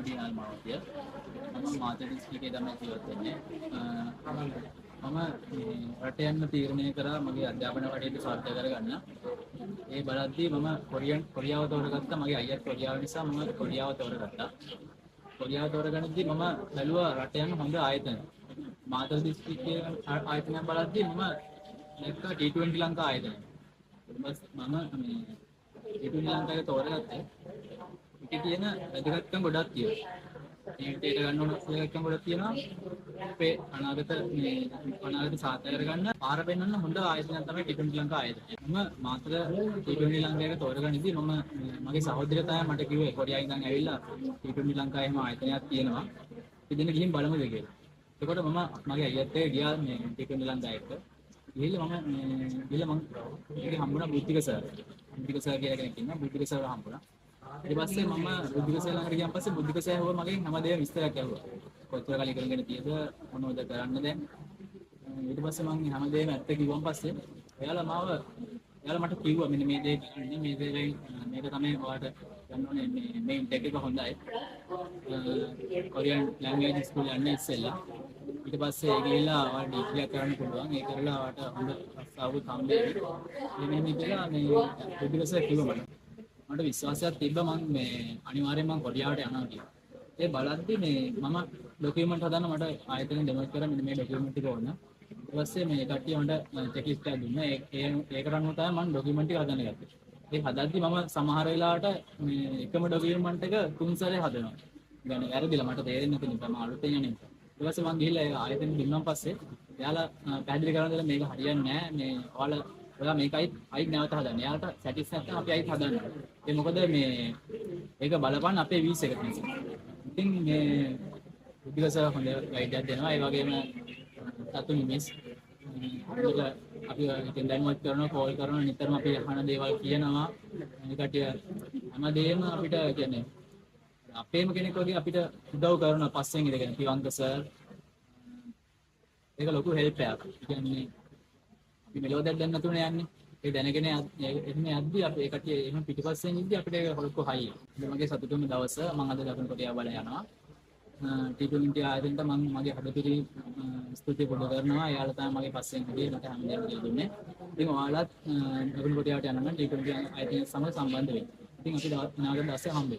පොඩි ආල්මාවතිය. මම මාතෘ දිස්ත්‍රික්කයේ තමයි ජීවත් වෙන්නේ. මම රට යන්න තීරණය කරා මගේ අධ්‍යාපන කටයුතු සාර්ථක කරගන්න. ඒ බලද්දී මම කොරියාව තෝරගත්තා. මගේ අයියා කොරියාව නිසා මම කොරියාව තෝරගත්තා. කොරියාව තෝරගන්නදී මම බැලුවා රට යන හොඳ ආයතන. මාතර දිස්ත්‍රික්කයේ ආයතනය බලද්දී මම දැක්කා T20 ලංකා ආයතනය. මම මේ T20 ලංකාවේ තෝරගත්තේ. ඒකේ තියෙන වැදගත්කම් ගොඩක් තියෙනවා. ඒකට ගන්න ඕන වැදගත්කම් ගොඩක් තියෙනවා. අපේ අනාගත සාර්ථක කරගන්න පාර පෙන්වන්න හොඳ ආයතනයක් තමයි T20 ලංකා ආයතනය. මම මාතර T20 ලංකාවේ තෝරගන්නදී මම මගේ සහෝදරය තමයි මට කිව්වේ කොරියාවෙන් ඉඳන් ඇවිල්ලා T20 ලංකාවේ එහෙම ආයතනයක් තියෙනවා. ඉතින් ගිහින් බලමුද කියලා. එතකොට මම මගේ අයියත් එක්ක ගියා මේ T20 ලංකාවට. ගිහිල්ලා මම ඒකේ හම්බුණා බුද්ධික සර්. බුද්ධික සර් කියලා කෙනෙක් ඉන්නවා. බුද්ධික සර් හම්බුණා. ඊට පස්සේ මම බුද්ධික සර් ළඟට ගියාන් පස්සේ බුද්ධික සර් හොව මගෙන් හැමදේම විස්තරයක් ඇහුවා. කොච්චර කාලෙ ඉගෙනගෙන තියෙද මොනවද කරන්න දැන්. ඊට පස්සේ මම හැමදේම ඇත්ත කිව්වන් පස්සේ එයාලා මට කිව්වා මෙන්න මේ දේ කරන්න මේ දේ මේක තමයි ඔයාලට ගන්න ඕනේ මේ ටෙක් එක හොඳයි. කොරියන් ලැන්ග්වේජ් ස්කූල් යන්නේ ඉස්සෙල්ලා. ඊට පස්සේ ඒ ගිහිල්ලා ඔයාලට ඩිග්‍රියක් කරන්න පුළුවන්. ඒ කරලා ඔයාලට හොඳ රස්සාවකුත් හම්බෙයි. මේ කියලා මේ බුද්ධික සර් කිව්වා මට විශ්වාසයක් තිබ්බා මම මේ අනිවාර්යෙන් මම කොරියාවට යනවා කියලා. ඒ බලද්දි මේ මම ડોකියුමන්ට් හදන්න මට ආයතනෙන් ඩෙමොස් කරා මෙන්න මේ ડોකියුමන්ට් ටික ඕන. ඊට පස්සේ මේ කට්ටිය මට චෙක් ලිස්ට් එකක් දුන්නා. ඒක අනුව තමයි මම ડોකියුමන්ට් ටික හදන්න ගත්තේ. ඒ හදද්දි මම සමහර වෙලාවට මේ එකම ડોකියුමන්ට් එක තුන් සැරේ හදනවා. يعني වැරදිලා මට තේරෙන්නේ නැති නිසා මම අලුතෙන් යන්නේ. ඊට පස්සේ මම ගිහිල්ලා ඒ ආයතනෙ දුන්නාන් පස්සේ එයාලා පැහැදිලි කරන දේ මේක හරියන්නේ නැහැ. මේ ඔයාලා මේකයි අයිත් නැවත හදන්න. එයාලට සැටිස් නැත්නම් අපි අයිත් හදන්න. ඒ මොකද මේ ඒක බලපන්න අපේ වීස් එක නිසා. ඉතින් මේ බුද්ධික සර් හොඳ ගයිඩ් එකක් දෙනවා. ඒ වගේම තතු නිමිස් අපි ඉතින් දැන්වත් කරනවා කෝල් කරනවා නිතරම අපි අහන දේවල් කියනවා. මේ කටිය හැමදේම අපිට කියන්නේ අපේම කෙනෙක් වගේ අපිට උදව් කරනවා පස්සෙන් ඉඳගෙන තිවංක සර්. ඒක ලොකු හෙල්ප් එකක්. කියන්නේ අපි මෙලොවදක් දැන් නැතුනේ යන්නේ. ඒ දැනගෙන එන්නේ යද්දි අපි ඒ කටිය එහෙම පිටිපස්සෙන් ඉද්දි අපිට ඒක හොල්කො හයි. මගේ සතුටුම දවස මම අද දකුණු කොරියාව බල යනවා. T20 ආයතනට මම මගේ හදපිරි ස්තුතිය පොදු කරනවා. එයාලා තමයි මගේ පස්සෙන් හිටියේ මට හැමදේම දෙන්න දුන්නේ. ඉතින් ඔයාලත් දකුණු කොරියාවට යනවා නම් T20 ආයතනය සමග සම්බන්ධ වෙන්න. ඉතින් අපි නාගර දවසේ හම්බෙමු.